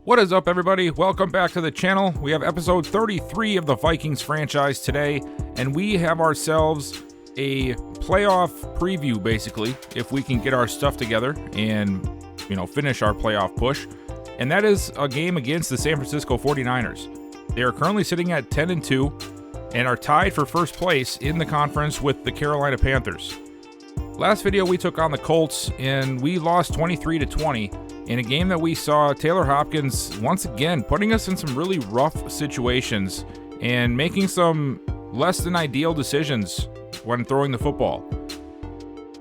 What is up, everybody? Welcome back to the channel. We have episode 33 of the Vikings franchise today, and we have ourselves a playoff preview, basically, if we can get our stuff together and, finish our playoff push. And that is a game against the San Francisco 49ers. They are currently sitting at 10-2 and are tied for first place in the conference with the Carolina Panthers. Last video we took on the Colts, and we lost 23-20. In a game that we saw Taylor Hopkins once again putting us in some really rough situations and making some less than ideal decisions when throwing the football.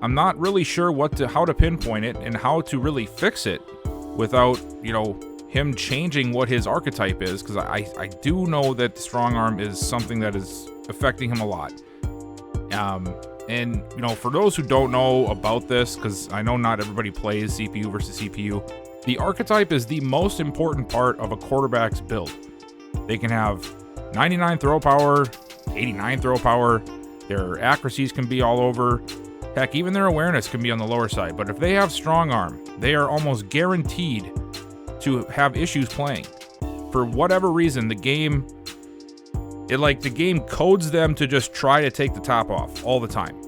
I'm not really sure how to pinpoint it and how to really fix it without, him changing what his archetype is, because I do know that the strong arm is something that is affecting him a lot. And, for those who don't know about this, because I know not everybody plays CPU versus CPU, the archetype is the most important part of a quarterback's build. They can have 99 throw power, 89 throw power, their accuracies can be all over, heck, even their awareness can be on the lower side. But if they have strong arm, they are almost guaranteed to have issues playing. For whatever reason, the game codes them to just try to take the top off all the time.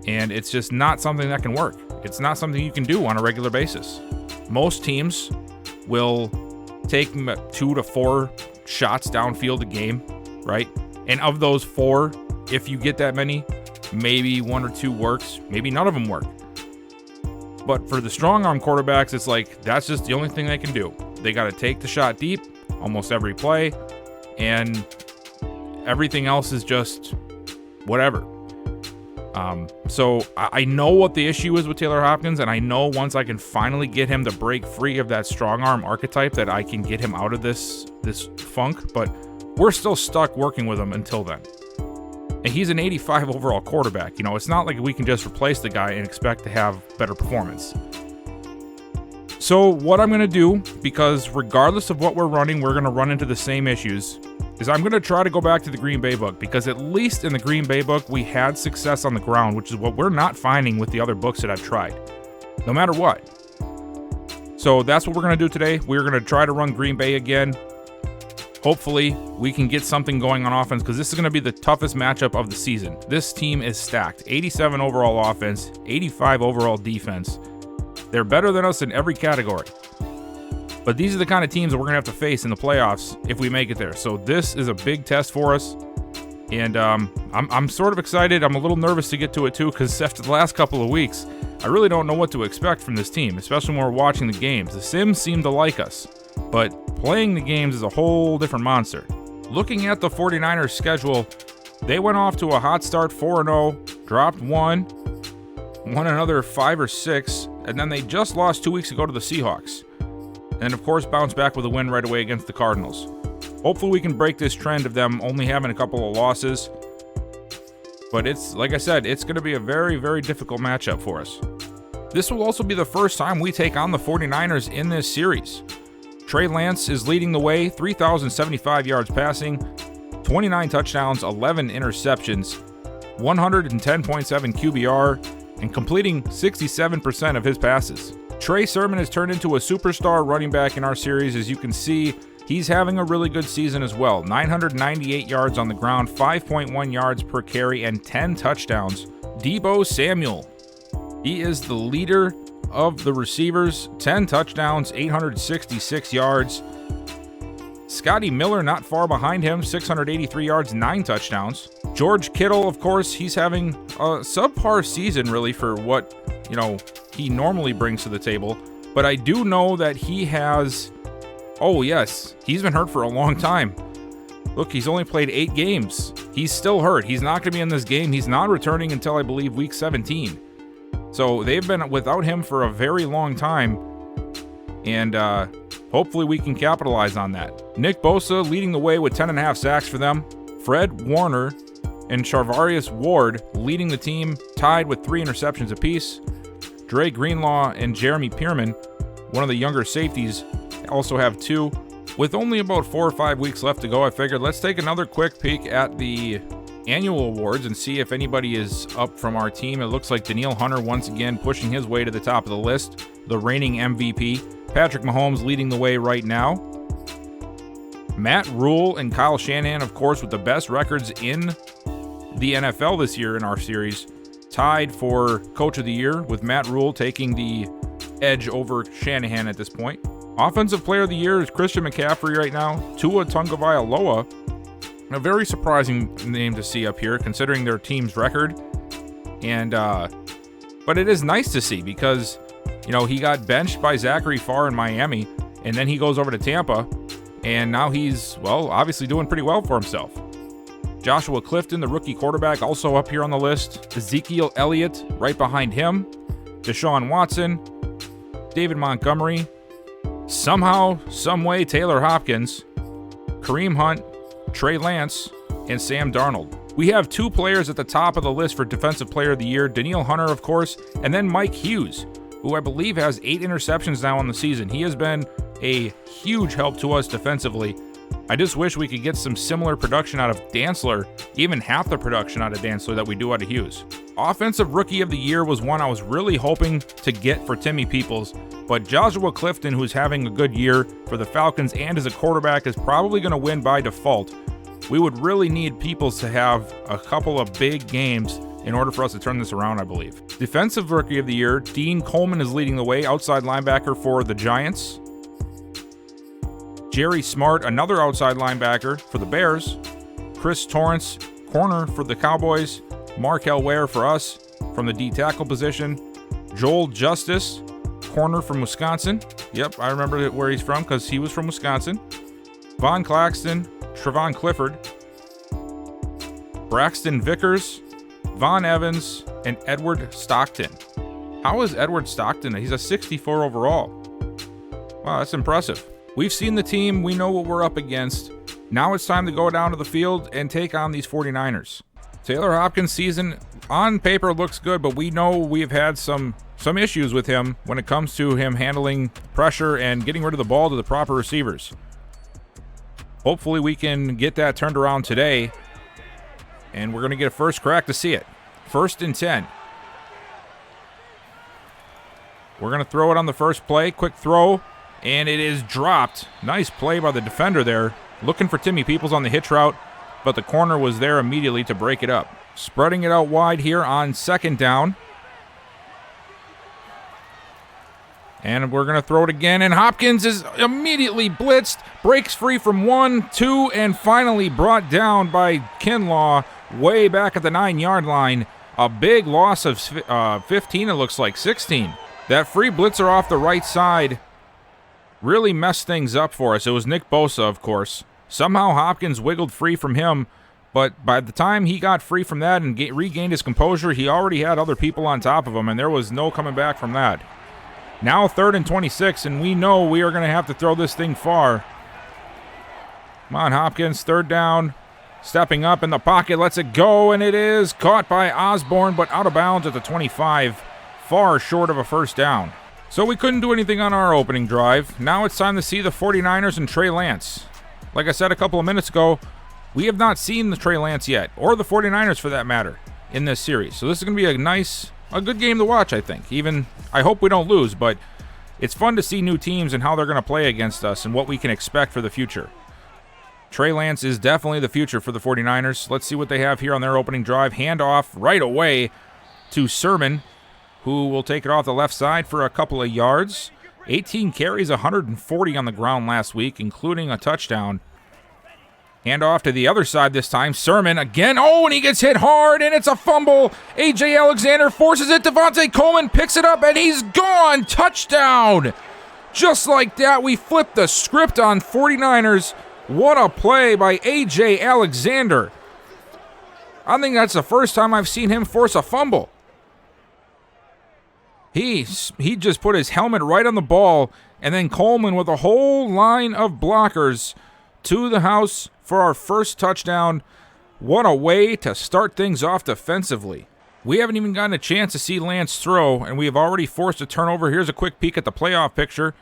And it's just not something that can work. It's not something you can do on a regular basis. Most teams will take 2 to 4 shots downfield a game, right? And of those 4, if you get that many, maybe 1 or 2 works, maybe none of them work. But for the strong arm quarterbacks, it's like that's just the only thing they can do. They got to take the shot deep almost every play, and everything else is just whatever. So I know what the issue is with Taylor Hopkins, and I know once I can finally get him to break free of that strong arm archetype that I can get him out of this funk, but we're still stuck working with him until then. And he's an 85 overall quarterback. It's not like we can just replace the guy and expect to have better performance. So what I'm going to do, because regardless of what we're running, we're going to run into the same issues, is I'm going to try to go back to the Green Bay book, because at least in the Green Bay book, we had success on the ground, which is what we're not finding with the other books that I've tried, no matter what. So that's what we're going to do today. We're going to try to run Green Bay again. Hopefully, we can get something going on offense, because this is going to be the toughest matchup of the season. This team is stacked. 87 overall offense, 85 overall defense. They're better than us in every category. But these are the kind of teams that we're going to have to face in the playoffs if we make it there. So this is a big test for us. And I'm sort of excited. I'm a little nervous to get to it too, because after the last couple of weeks, I really don't know what to expect from this team, especially when we're watching the games. The Sims seem to like us, but playing the games is a whole different monster. Looking at the 49ers schedule, they went off to a hot start, 4-0, dropped won another 5 or 6, and then they just lost 2 weeks ago to the Seahawks. And of course, bounce back with a win right away against the Cardinals. Hopefully we can break this trend of them only having a couple of losses. But it's, like I said, it's going to be a very, very difficult matchup for us. This will also be the first time we take on the 49ers in this series. Trey Lance is leading the way, 3,075 yards passing, 29 touchdowns, 11 interceptions, 110.7 QBR, and completing 67% of his passes. Trey Sermon has turned into a superstar running back in our series. As you can see, he's having a really good season as well. 998 yards on the ground, 5.1 yards per carry, and 10 touchdowns. Deebo Samuel, he is the leader of the receivers, 10 touchdowns, 866 yards. Scotty Miller not far behind him, 683 yards, 9 touchdowns. George Kittle, of course, he's having a subpar season really for what, he normally brings to the table. But I do know that he has, he's been hurt for a long time. Look, he's only played 8 games. He's still hurt. He's not going to be in this game. He's not returning until, I believe, week 17. So they've been without him for a very long time. And hopefully we can capitalize on that. Nick Bosa leading the way with 10.5 sacks for them. Fred Warner and Charvarius Ward leading the team, tied with 3 interceptions apiece. Dre Greenlaw and Jeremy Pearman, one of the younger safeties, also have 2. With only about 4 or 5 weeks left to go, I figured let's take another quick peek at the annual awards and see if anybody is up from our team. It looks like Danielle Hunter once again pushing his way to the top of the list, the reigning MVP. Patrick Mahomes leading the way right now. Matt Rule and Kyle Shanahan, of course, with the best records in the NFL this year in our series, tied for Coach of the Year, with Matt Rule taking the edge over Shanahan at this point. Offensive Player of the Year is Christian McCaffrey right now. Tua Tagovailoa, a very surprising name to see up here considering their team's record. And but it is nice to see because, you know, he got benched by Zachary Farr in Miami, and then he goes over to Tampa, and now he's, well, obviously doing pretty well for himself. Joshua Clifton, the rookie quarterback, also up here on the list. Ezekiel Elliott right behind him. Deshaun Watson, David Montgomery, somehow, someway, Taylor Hopkins, Kareem Hunt, Trey Lance, and Sam Darnold. We have 2 players at the top of the list for Defensive Player of the Year, Danielle Hunter, of course, and then Mike Hughes, who I believe has 8 interceptions now on the season. He has been a huge help to us defensively. I just wish we could get some similar production out of Dantzler, even half the production out of Dantzler that we do out of Hughes. Offensive Rookie of the Year was one I was really hoping to get for Timmy Peoples, but Joshua Clifton, who's having a good year for the Falcons and as a quarterback, is probably going to win by default. We would really need Peoples to have a couple of big games in order for us to turn this around, I believe. Defensive Rookie of the Year, Dean Coleman is leading the way, outside linebacker for the Giants. Jerry Smart, another outside linebacker for the Bears. Chris Torrance, corner for the Cowboys. Markel Ware for us from the D tackle position. Joel Justice, corner from Wisconsin. Yep, I remember where he's from because he was from Wisconsin. Von Claxton, Trevon Clifford, Braxton Vickers, Von Evans, and Edward Stockton. How is Edward Stockton? He's a 64 overall. Wow, that's impressive. We've seen the team. We know what we're up against. Now it's time to go down to the field and take on these 49ers. Taylor Hopkins' season on paper looks good, but we know we've had some issues with him when it comes to him handling pressure and getting rid of the ball to the proper receivers. Hopefully we can get that turned around today, and we're going to get a first crack to see it. 1st and 10. We're going to throw it on the first play. Quick throw, and it is dropped. Nice play by the defender there. Looking for Timmy Peoples on the hitch route, but the corner was there immediately to break it up. Spreading it out wide here on 2nd down. And we're going to throw it again, and Hopkins is immediately blitzed, breaks free from 1, 2, and finally brought down by Kinlaw way back at the 9-yard line. A big loss of 15, it looks like, 16. That free blitzer off the right side really messed things up for us. It was Nick Bosa, of course. Somehow Hopkins wiggled free from him, but by the time he got free from that and regained his composure, he already had other people on top of him, and there was no coming back from that. Now 3rd and 26, and we know we are going to have to throw this thing far. Come on, Hopkins, 3rd down. Stepping up in the pocket, lets it go, and it is caught by Osborne, but out of bounds at the 25, far short of a first down. So we couldn't do anything on our opening drive. Now it's time to see the 49ers and Trey Lance. Like I said a couple of minutes ago, we have not seen the Trey Lance yet, or the 49ers for that matter, in this series. So this is going to be a good game to watch, I think. Even, I hope we don't lose, but it's fun to see new teams and how they're going to play against us and what we can expect for the future. Trey Lance is definitely the future for the 49ers. Let's see what they have here on their opening drive. Handoff right away to Sermon, who will take it off the left side for a couple of yards. 18 carries, 140 on the ground last week, including a touchdown. Handoff to the other side this time. Sermon again. Oh, and he gets hit hard, and it's a fumble. A.J. Alexander forces it. Devontae Coleman picks it up, and he's gone. Touchdown. Just like that, we flipped the script on 49ers. What a play by A.J. Alexander. I think that's the first time I've seen him force a fumble. He just put his helmet right on the ball, and then Coleman with a whole line of blockers to the house for our first touchdown. What a way to start things off defensively. We haven't even gotten a chance to see Lance throw, and we have already forced a turnover. Here's a quick peek at the playoff picture.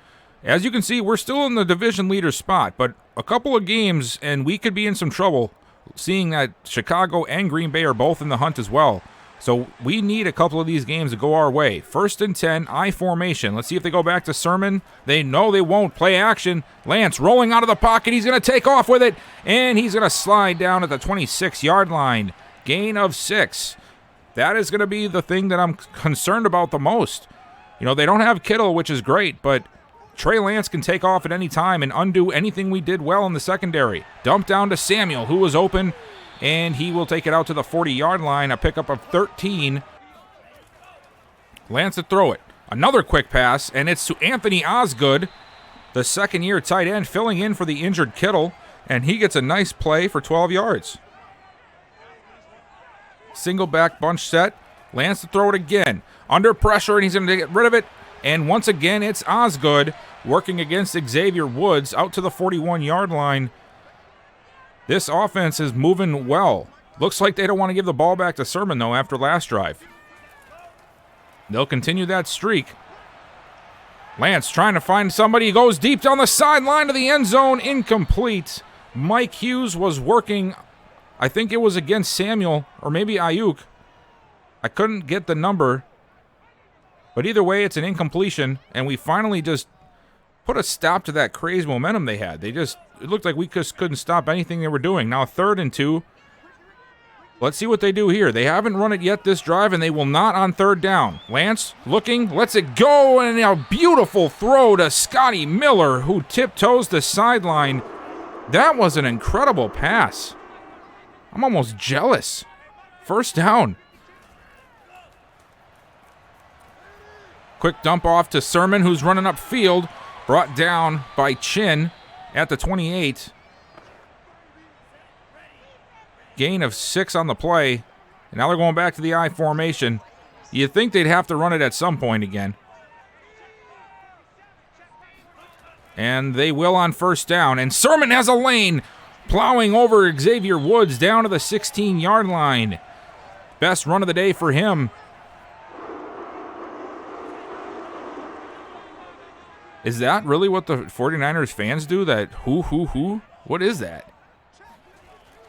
As you can see, we're still in the division leader spot, but a couple of games, and we could be in some trouble, seeing that Chicago and Green Bay are both in the hunt as well. So we need a couple of these games to go our way. 1st and 10, I formation. Let's see if they go back to Sermon. They know they won't. Play action. Lance rolling out of the pocket. He's going to take off with it, and he's going to slide down at the 26-yard line. Gain of 6. That is going to be the thing that I'm concerned about the most. You know, they don't have Kittle, which is great, but Trey Lance can take off at any time and undo anything we did well in the secondary. Dump down to Samuel, who was open, and he will take it out to the 40-yard line, a pickup of 13. Lance to throw it. Another quick pass, and it's to Anthony Osgood, the second-year tight end, filling in for the injured Kittle, and he gets a nice play for 12 yards. Single back bunch set. Lance to throw it again. Under pressure, and he's going to get rid of it. And once again, it's Osgood working against Xavier Woods out to the 41-yard line. This offense is moving well. Looks like they don't want to give the ball back to Sermon, though, after last drive. They'll continue that streak. Lance trying to find somebody. He goes deep down the sideline to the end zone. Incomplete. Mike Hughes was working. I think it was against Samuel or maybe Ayuk. I couldn't get the number. But either way, it's an incompletion. And we finally just put a stop to that crazy momentum they had. It looked like we just couldn't stop anything they were doing. Now 3rd and 2. Let's see what they do here. They haven't run it yet this drive, and they will not on 3rd down. Lance looking, lets it go, and a beautiful throw to Scotty Miller, who tiptoes the sideline. That was an incredible pass. I'm almost jealous. 1st down. Quick dump off to Sermon, who's running upfield. Brought down by Chin at the 28. Gain of 6 on the play. And now they're going back to the I formation. You'd think they'd have to run it at some point again. And they will on 1st down. And Sermon has a lane, plowing over Xavier Woods down to the 16-yard line. Best run of the day for him. Is that really what the 49ers fans do? That who? What is that?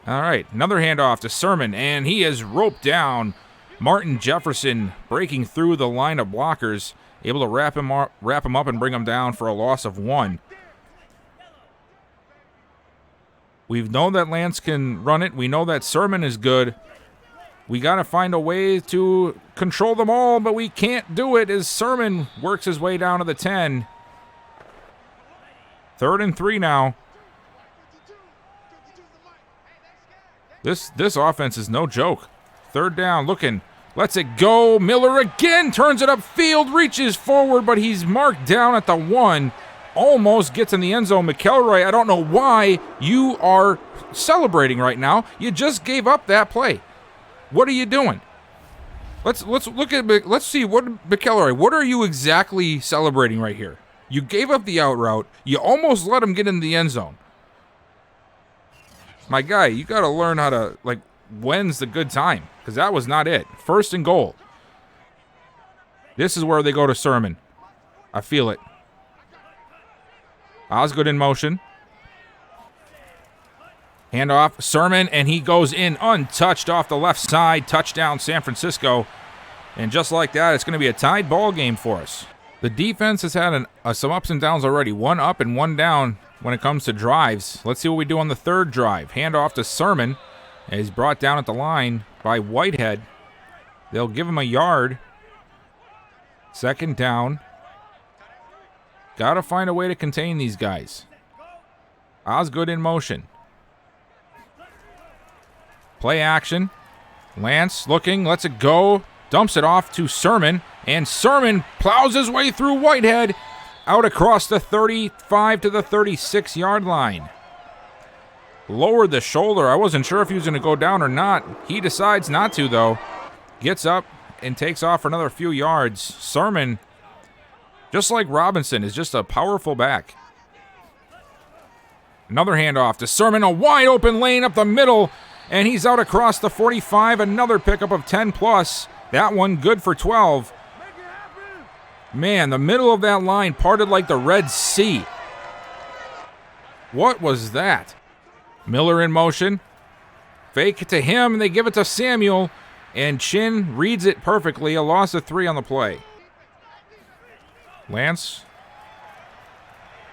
All right, another handoff to Sermon, and he is roped down. Martin Jefferson breaking through the line of blockers, able to wrap him up and bring him down for a loss of 1. We've known that Lance can run it. We know that Sermon is good. We got to find a way to control them all, but we can't do it as Sermon works his way down to the 10. 3rd and 3 now. This offense is no joke. 3rd down, looking, lets it go. Miller again turns it upfield, reaches forward, but he's marked down at the 1. Almost gets in the end zone. McElroy, I don't know why you are celebrating right now. You just gave up that play. What are you doing? Let's look at. Let's see what McElroy. What are you exactly celebrating right here? You gave up the out route. You almost let him get in the end zone. My guy, you got to learn how to, when's the good time, because that was not it. 1st and goal. This is where they go to Sermon. I feel it. Osgood in motion. Handoff, Sermon, and he goes in untouched off the left side. Touchdown, San Francisco. And just like that, it's going to be a tied ball game for us. The defense has had some ups and downs already. 1 up and 1 down when it comes to drives. Let's see what we do on the 3rd drive. Handoff to Sermon. And he's brought down at the line by Whitehead. They'll give him a yard. 2nd down. Got to find a way to contain these guys. Osgood in motion. Play action. Lance looking, lets it go. Dumps it off to Sermon. And Sermon plows his way through Whitehead. Out across the 35 to the 36-yard line. Lowered the shoulder. I wasn't sure if he was going to go down or not. He decides not to, though. Gets up and takes off for another few yards. Sermon, just like Robinson, is just a powerful back. Another handoff to Sermon. A wide open lane up the middle. And he's out across the 45. Another pickup of 10+. That one good for 12. Man, the middle of that line parted like the Red Sea. What was that? Miller in motion. Fake it to him, and they give it to Samuel. And Chin reads it perfectly. A loss of 3 on the play. Lance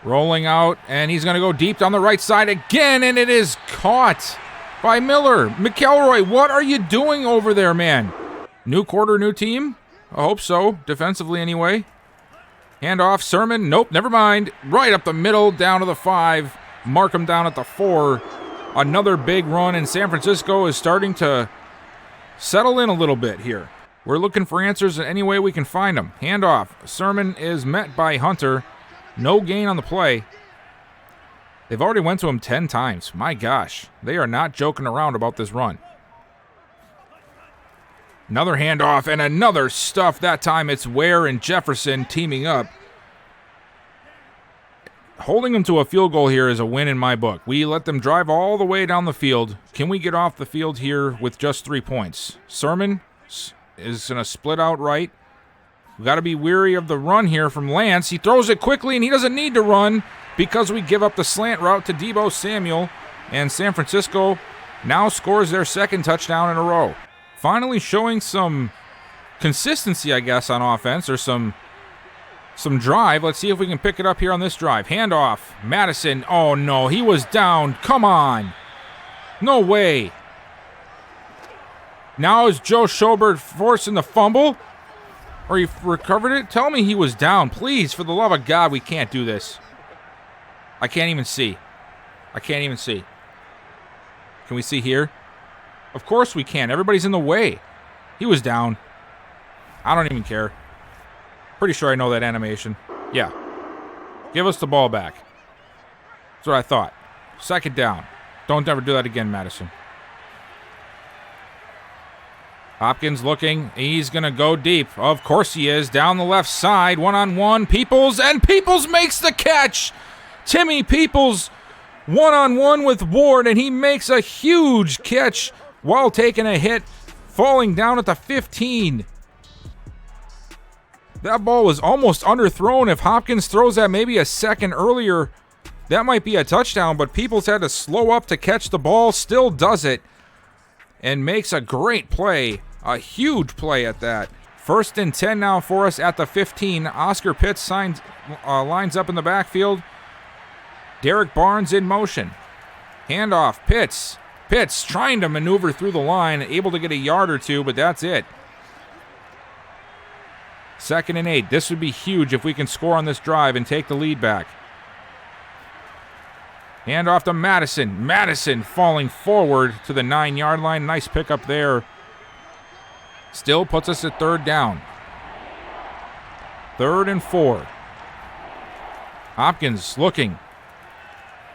rolling out, and he's going to go deep down the right side again, and it is caught by Miller. McElroy, what are you doing over there, man? New quarter, new team? I hope so, defensively anyway. Handoff, Sermon, nope, never mind. Right up the middle, down to the 5. Mark him down at the 4. Another big run, and San Francisco is starting to settle in a little bit here. We're looking for answers in any way we can find them. Handoff, Sermon is met by Hunter. No gain on the play. They've already went to him 10 times. My gosh, they are not joking around about this run. Another handoff and another stuff. That time it's Ware and Jefferson teaming up. Holding them to a field goal here is a win in my book. We let them drive all the way down the field. Can we get off the field here with just 3 points? Sermon is going to split out right. We've got to be weary of the run here from Lance. He throws it quickly, and he doesn't need to run because we give up the slant route to Deebo Samuel. And San Francisco now scores their 2nd touchdown in a row. Finally showing some consistency, I guess, on offense, or some drive. Let's see if we can pick it up here on this drive. Handoff. Madison. Oh, no. He was down. Come on. No way. Now is Joe Schobert forcing the fumble? Or he recovered it? Tell me he was down. Please, for the love of God, we can't do this. I can't even see. I can't even see. Can we see here? Of course we can. Everybody's in the way. He was down. I don't even care. Pretty sure I know that animation. Yeah. Give us the ball back. That's what I thought. 2nd down. Don't ever do that again, Madison. Hopkins looking. He's going to go deep. Of course he is. Down the left side. One-on-one. Peoples. And Peoples makes the catch. Timmy Peoples one-on-one with Ward. And he makes a huge catch while taking a hit. Falling down at the 15. That ball was almost underthrown. If Hopkins throws that maybe a second earlier, that might be a touchdown. But Peoples had to slow up to catch the ball. Still does it. And makes a great play. A huge play at that. 1st and 10 now for us at the 15. Oscar Pitts lines up in the backfield. Derek Barnes in motion. Handoff. Pitts. Pitts trying to maneuver through the line. Able to get a yard or 2, but that's it. 2nd and 8. This would be huge if we can score on this drive and take the lead back. Handoff to Madison. Madison falling forward to the 9-yard line. Nice pickup there. Still puts us at 3rd down. 3rd and 4. Hopkins looking.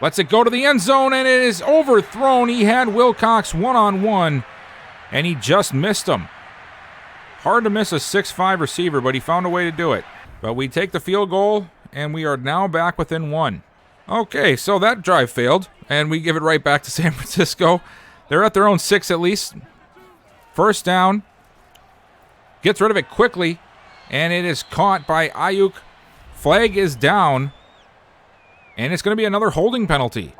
Lets it go to the end zone, and it is overthrown. He had Wilcox one-on-one, and he just missed him. Hard to miss a 6'5 receiver, but he found a way to do it. But we take the field goal, and we are now back within 1. Okay, so that drive failed, and we give it right back to San Francisco. They're at their own 6 at least. 1st down. Gets rid of it quickly, and it is caught by Ayuk. Flag is down, and it's going to be another holding penalty.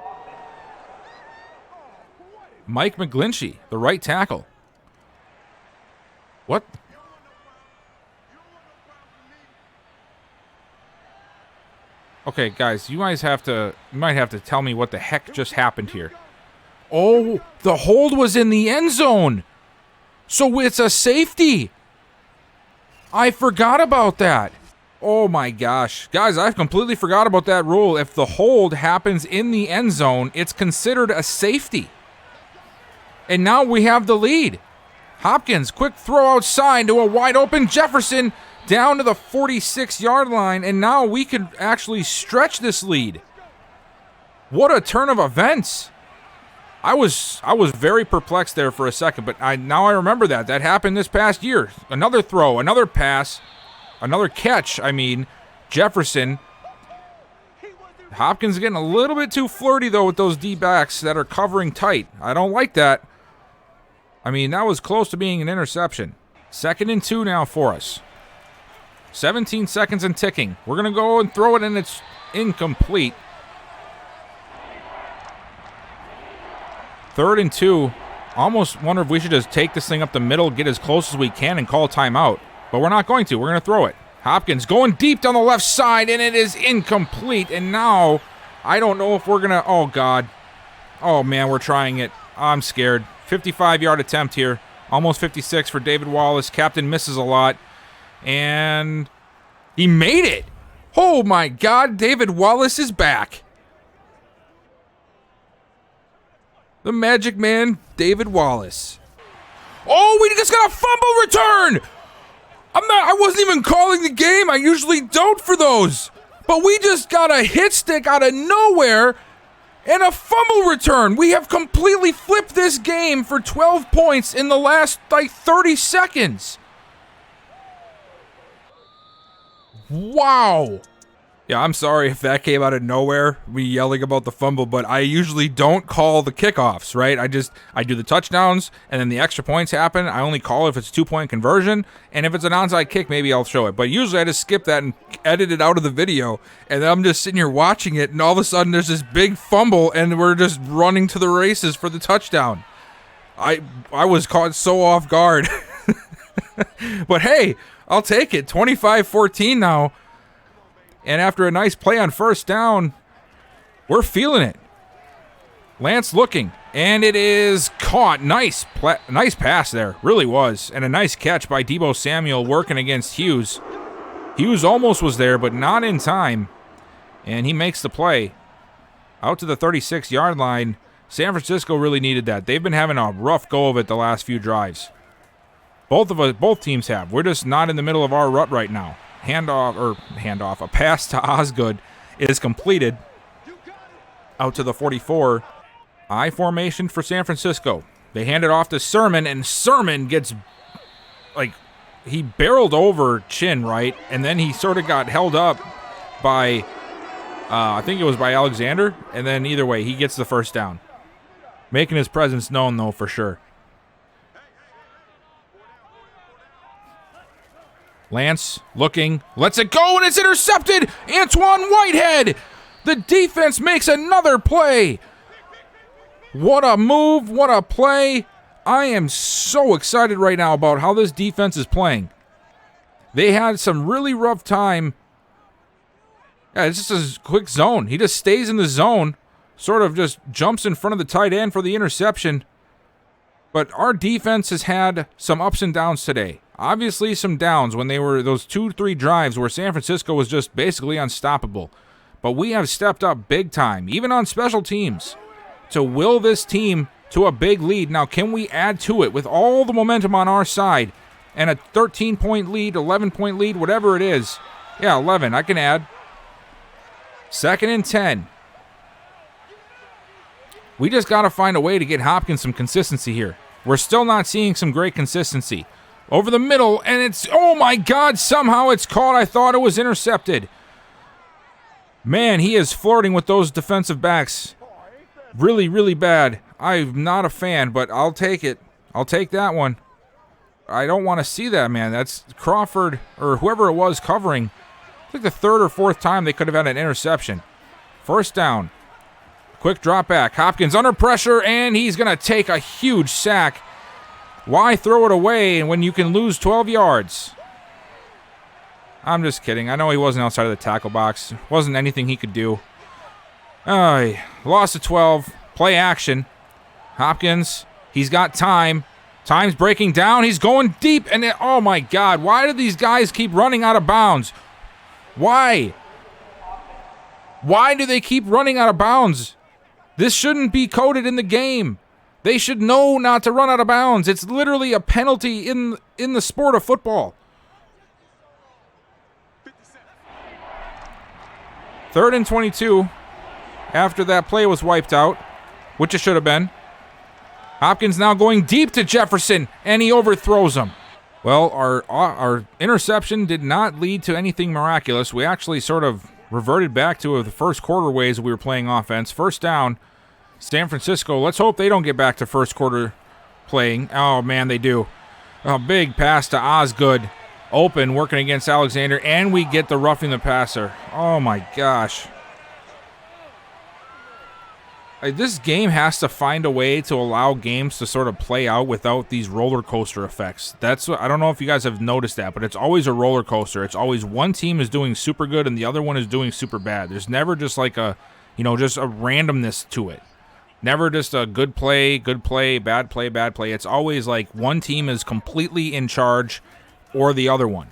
Mike McGlinchey, the right tackle. What? Okay, guys, you might have to tell me what the heck just happened here. Oh, the hold was in the end zone. So it's a safety. I forgot about that. Oh my gosh. Guys, I've completely forgot about that rule. If the hold happens in the end zone, it's considered a safety. And now we have the lead. Hopkins, quick throw outside to a wide open Jefferson down to the 46-yard line, and now we could actually stretch this lead. What a turn of events. I was very perplexed there for a second, but now I remember that. That happened this past year. Another throw, another pass, another catch, Jefferson. Hopkins getting a little bit too flirty, though, with those D-backs that are covering tight. I don't like that. That was close to being an interception. 2nd and 2 now for us. 17 seconds and ticking. We're going to go and throw it, and it's incomplete. 3rd and 2. Almost wonder if we should just take this thing up the middle, get as close as we can, and call timeout. But we're not going to. We're going to throw it. Hopkins going deep down the left side, and it is incomplete. And now, I don't know if we're going to... Oh, God. Oh, man, we're trying it. I'm scared. 55-yard attempt here. Almost 56 for David Wallace. Captain misses a lot. And he made it. Oh, my God. David Wallace is back. The Magic Man, David Wallace. Oh, we just got a fumble return! I wasn't even calling the game. I usually don't for those. But we just got a hit stick out of nowhere and a fumble return. We have completely flipped this game for 12 points in the last, 30 seconds. Wow. Yeah, I'm sorry if that came out of nowhere, me yelling about the fumble, but I usually don't call the kickoffs, right? I do the touchdowns, and then the extra points happen. I only call if it's a 2-point conversion, and if it's an onside kick, maybe I'll show it. But usually I just skip that and edit it out of the video, and then I'm just sitting here watching it, and all of a sudden there's this big fumble, and we're just running to the races for the touchdown. I was caught so off guard. But hey, I'll take it. 25-14 now. And after a nice play on first down, we're feeling it. Lance looking, and it is caught. Nice pass there, really was. And a nice catch by Deebo Samuel working against Hughes. Hughes almost was there, but not in time. And he makes the play. Out to the 36-yard line. San Francisco really needed that. They've been having a rough go of it the last few drives. Both teams have. We're just not in the middle of our rut right now. Handoff. A pass to Osgood is completed. Out to the 44. I formation for San Francisco. They hand it off to Sermon, and Sermon gets, he barreled over Chin, right? And then he sort of got held up by, I think it was by Alexander. And then either way, he gets the first down. Making his presence known, though, for sure. Lance looking, lets it go, and it's intercepted! Antoine Whitehead! The defense makes another play! What a move, what a play! I am so excited right now about how this defense is playing. They had some really rough time. Yeah, it's just a quick zone. He just stays in the zone, sort of just jumps in front of the tight end for the interception. But our defense has had some ups and downs today. Obviously some downs when they were those 2-3 drives where San Francisco was just basically unstoppable. But we have stepped up big time, even on special teams, to will this team to a big lead. Now, can we add to it with all the momentum on our side and a 13-point lead, 11-point lead, whatever it is? Yeah, 11, I can add. 2nd and 10. We just got to find a way to get Hopkins some consistency here. We're still not seeing some great consistency. Over the middle, and it's, oh my God, somehow it's caught. I thought it was intercepted. Man, he is flirting with those defensive backs. Really, really bad. I'm not a fan, but I'll take it. I'll take that one. I don't want to see that, man. That's Crawford, or whoever it was covering. I think the 3rd or 4th time they could have had an interception. First down. Quick drop back. Hopkins under pressure, and he's going to take a huge sack. Why throw it away when you can lose 12 yards? I'm just kidding. I know he wasn't outside of the tackle box. Wasn't anything he could do. Lost to 12. Play action. Hopkins, he's got time. Time's breaking down. He's going deep. And oh, my God. Why do these guys keep running out of bounds? Why? Why do they keep running out of bounds? This shouldn't be coded in the game. They should know not to run out of bounds. It's literally a penalty in the sport of football. 3rd and 22 after that play was wiped out, which it should have been. Hopkins now going deep to Jefferson, and he overthrows him. Well, our interception did not lead to anything miraculous. We actually sort of reverted back to the first quarter ways we were playing offense. First down. San Francisco, let's hope they don't get back to first quarter playing. Oh, man, they do. A big pass to Osgood. Open, working against Alexander, and we get the roughing the passer. Oh, my gosh. This game has to find a way to allow games to sort of play out without these roller coaster effects. That's what, I don't know if you guys have noticed that, but it's always a roller coaster. It's always one team is doing super good and the other one is doing super bad. There's never just like a, just a randomness to it. Never just a good play, bad play, bad play. It's always like one team is completely in charge or the other one.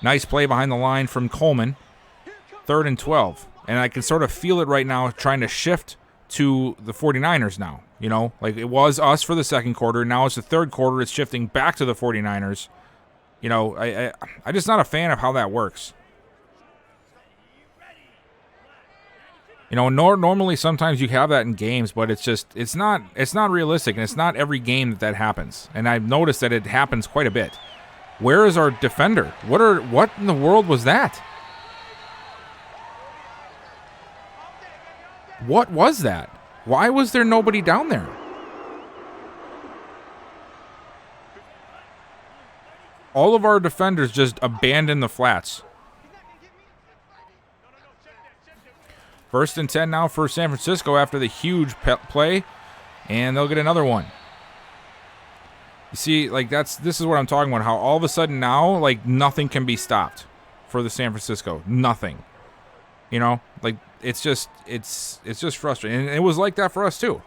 Nice play behind the line from Coleman. 3rd and 12. And I can sort of feel it right now trying to shift to the 49ers now. Like it was us for the second quarter. Now it's the third quarter. It's shifting back to the 49ers. I'm just not a fan of how that works. Normally sometimes you have that in games, but it's not realistic, and it's not every game that happens. And I've noticed that it happens quite a bit. Where is our defender? What in the world was that? What was that? Why was there nobody down there? All of our defenders just abandoned the flats. 1st and 10 now for San Francisco after the huge play, and they'll get another one. You see, like this is what I'm talking about, how all of a sudden now, like nothing can be stopped for the San Francisco. Nothing. Like it's just frustrating. And it was like that for us too.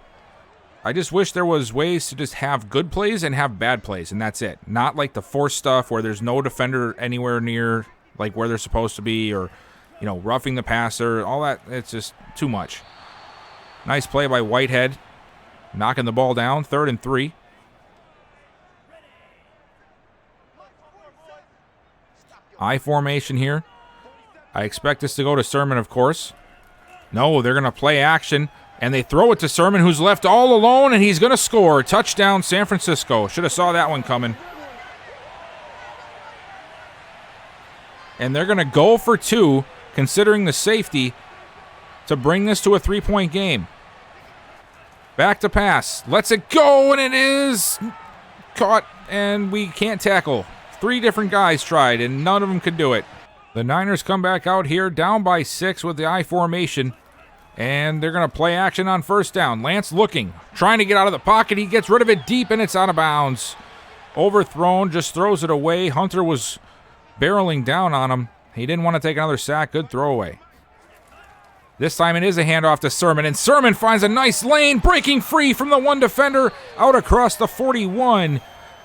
I just wish there was ways to just have good plays and have bad plays, and that's it. Not like the forced stuff where there's no defender anywhere near like where they're supposed to be, or roughing the passer, all that. It's just too much. Nice play by Whitehead, knocking the ball down. 3rd and 3. I formation here. I expect this to go to Sermon, of course. No, they're going to play action, and they throw it to Sermon, who's left all alone, and he's going to score. Touchdown, San Francisco. Should have saw that one coming. And they're going to go for 2, considering the safety, to bring this to a 3-point game. Back to pass. Lets it go, and it is caught, and we can't tackle. 3 different guys tried, and none of them could do it. The Niners come back out here, down by 6 with the I formation, and they're going to play action on 1st down. Lance looking, trying to get out of the pocket. He gets rid of it deep, and it's out of bounds. Overthrown, just throws it away. Hunter was barreling down on him. He didn't want to take another sack. Good throwaway. This time it is a handoff to Sermon, and Sermon finds a nice lane, breaking free from the one defender out across the 41.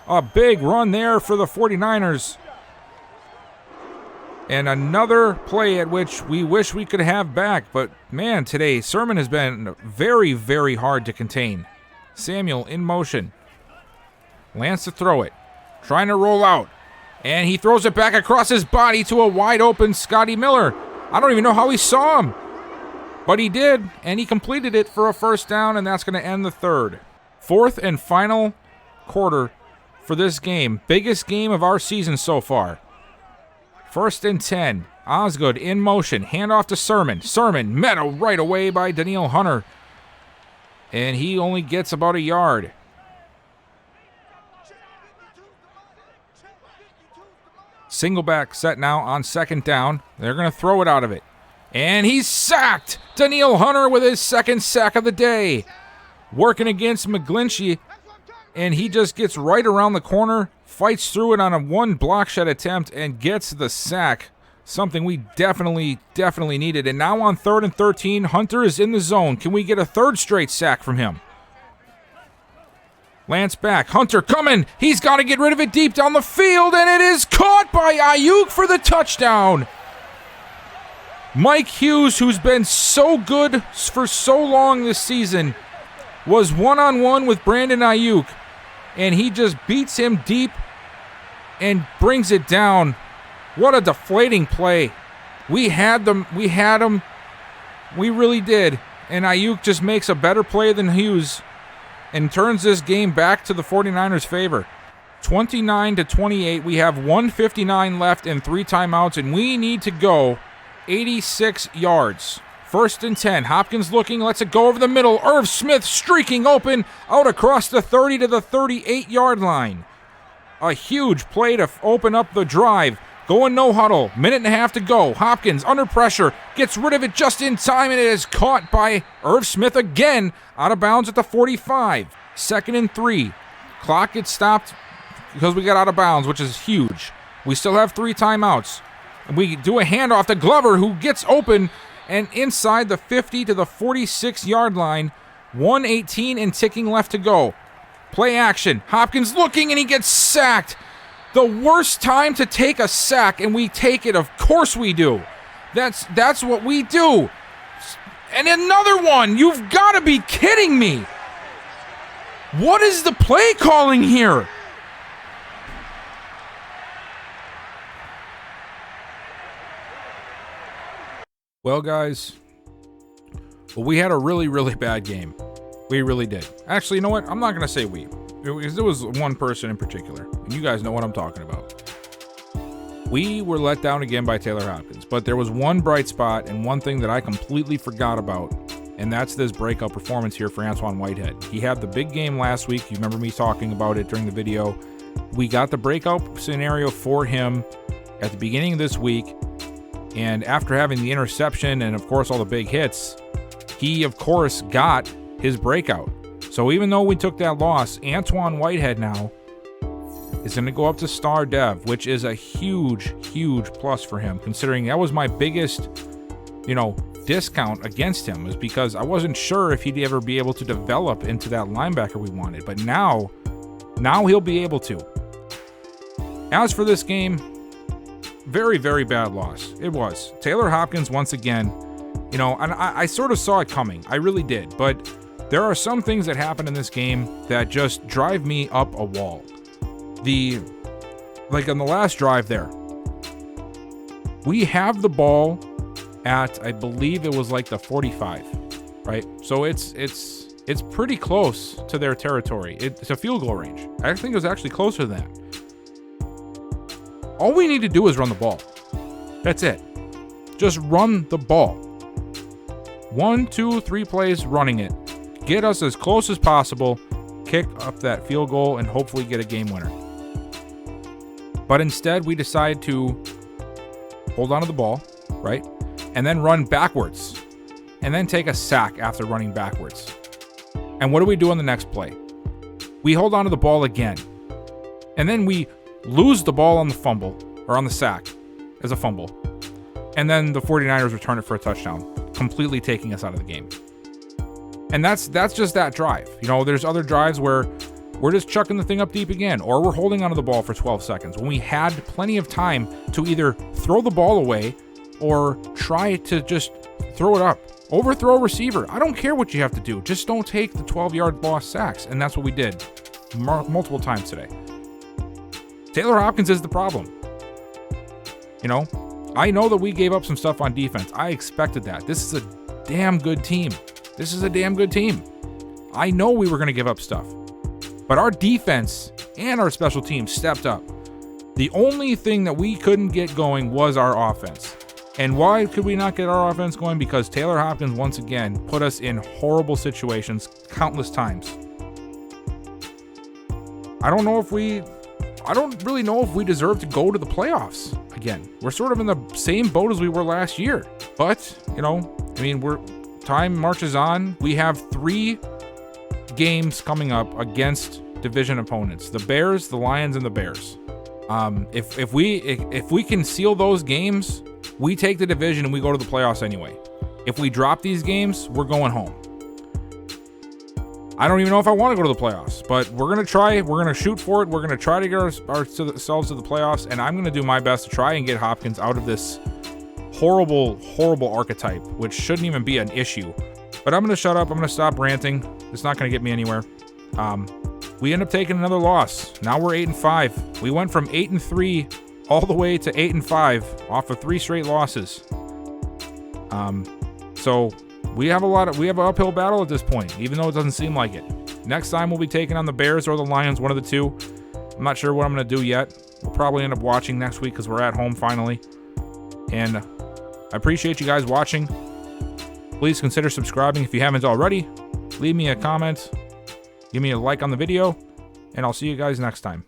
A big run there for the 49ers. And another play at which we wish we could have back. But, man, today Sermon has been very, very hard to contain. Samuel in motion. Lance to throw it. Trying to roll out. And he throws it back across his body to a wide-open Scotty Miller. I don't even know how he saw him. But he did, and he completed it for a 1st down, and that's going to end the 3rd. 4th and final quarter for this game. Biggest game of our season so far. 1st and 10. Osgood in motion. Handoff to Sermon. Sermon met right away by Danielle Hunter. And he only gets about a yard. Single back set now on 2nd down. They're going to throw it out of it. And he's sacked. Danielle Hunter with his 2nd sack of the day. Working against McGlinchey. And he just gets right around the corner, fights through it on a 1 block shed attempt, and gets the sack. Something we definitely needed. And now on 3rd and 13, Hunter is in the zone. Can we get a 3rd straight sack from him? Lance back. Hunter coming. He's got to get rid of it deep down the field, and it is caught by Ayuk for the touchdown. Mike Hughes, who's been so good for so long this season, was one-on-one with Brandon Ayuk. And he just beats him deep and brings it down. What a deflating play. We had him. We really did. And Ayuk just makes a better play than Hughes and turns this game back to the 49ers' favor. 29-28. We have 1:59 left and 3 timeouts, and we need to go 86 yards. 1st and 10. Hopkins looking, lets it go over the middle. Irv Smith streaking open out across the 30 to the 38-yard line. A huge play to open up the drive. Going no huddle. Minute and a half to go. Hopkins under pressure. Gets rid of it just in time, and it is caught by Irv Smith again. Out of bounds at the 45. 2nd and 3. Clock gets stopped because we got out of bounds, which is huge. We still have 3 timeouts. We do a handoff to Glover, who gets open and inside the 50 to the 46-yard line. 1:18 and ticking left to go. Play action. Hopkins looking, and he gets sacked. The worst time to take a sack, and we take it. Of course we do. That's what we do. And another one. You've got to be kidding me. What is the play calling here? Well, guys, we had a really, really bad game. We really did. Actually, you know what? I'm not going to say we. Because there was one person in particular. And you guys know what I'm talking about. We were let down again by Taylor Hopkins. But there was one bright spot and one thing that I completely forgot about. And that's this breakout performance here for Antoine Whitehead. He had the big game last week. You remember me talking about it during the video. We got the breakout scenario for him at the beginning of this week. And after having the interception and, of course, all the big hits, he, of course, got his breakout. So even though we took that loss, Antoine Whitehead now is going to go up to star dev, which is a huge, huge plus for him, considering that was my biggest, discount against him, is because I wasn't sure if he'd ever be able to develop into that linebacker we wanted. But now he'll be able to. As for this game, very, very bad loss. It was. Taylor Hopkins, once again, and I sort of saw it coming. I really did. But there are some things that happen in this game that just drive me up a wall. Like on the last drive there, we have the ball at, I believe it was like the 45, right? So it's pretty close to their territory. It's a field goal range. I think it was actually closer than that. All we need to do is run the ball. That's it. Just run the ball. 1, 2, 3 plays running it. Get us as close as possible, kick up that field goal, and hopefully get a game winner. But instead, we decide to hold on to the ball, right? And then run backwards. And then take a sack after running backwards. And what do we do on the next play? We hold on to the ball again. And then we lose the ball on the fumble, or on the sack as a fumble. And then the 49ers return it for a touchdown, completely taking us out of the game. And that's just that drive. There's other drives where we're just chucking the thing up deep again, or we're holding onto the ball for 12 seconds when we had plenty of time to either throw the ball away or try to just throw it up. Overthrow a receiver. I don't care what you have to do. Just don't take the 12-yard lost sacks. And that's what we did multiple times today. Taylor Hopkins is the problem. I know that we gave up some stuff on defense. I expected that. This is a damn good team. I know we were going to give up stuff. But our defense and our special teams stepped up. The only thing that we couldn't get going was our offense. And why could we not get our offense going? Because Taylor Hopkins, once again, put us in horrible situations countless times. I don't really know if we deserve to go to the playoffs again. We're sort of in the same boat as we were last year. But, time marches on. We have 3 games coming up against division opponents: the Bears, the Lions, and the Bears. If we can seal those games, we take the division and we go to the playoffs anyway. If we drop these games, we're going home. I don't even know if I want to go to the playoffs, but we're going to try. We're going to shoot for it. We're going to try to get ourselves to the playoffs, and I'm going to do my best to try and get Hopkins out of this horrible, horrible archetype, which shouldn't even be an issue. But I'm going to shut up. I'm going to stop ranting. It's not going to get me anywhere. We end up taking another loss. Now we're 8-5. We went from 8-3 all the way to 8-5 off of 3 straight losses. So we have an uphill battle at this point, even though it doesn't seem like it. Next time we'll be taking on the Bears or the Lions, one of the two. I'm not sure what I'm going to do yet. We'll probably end up watching next week because we're at home finally. And I appreciate you guys watching. Please consider subscribing if you haven't already. Leave me a comment. Give me a like on the video. And I'll see you guys next time.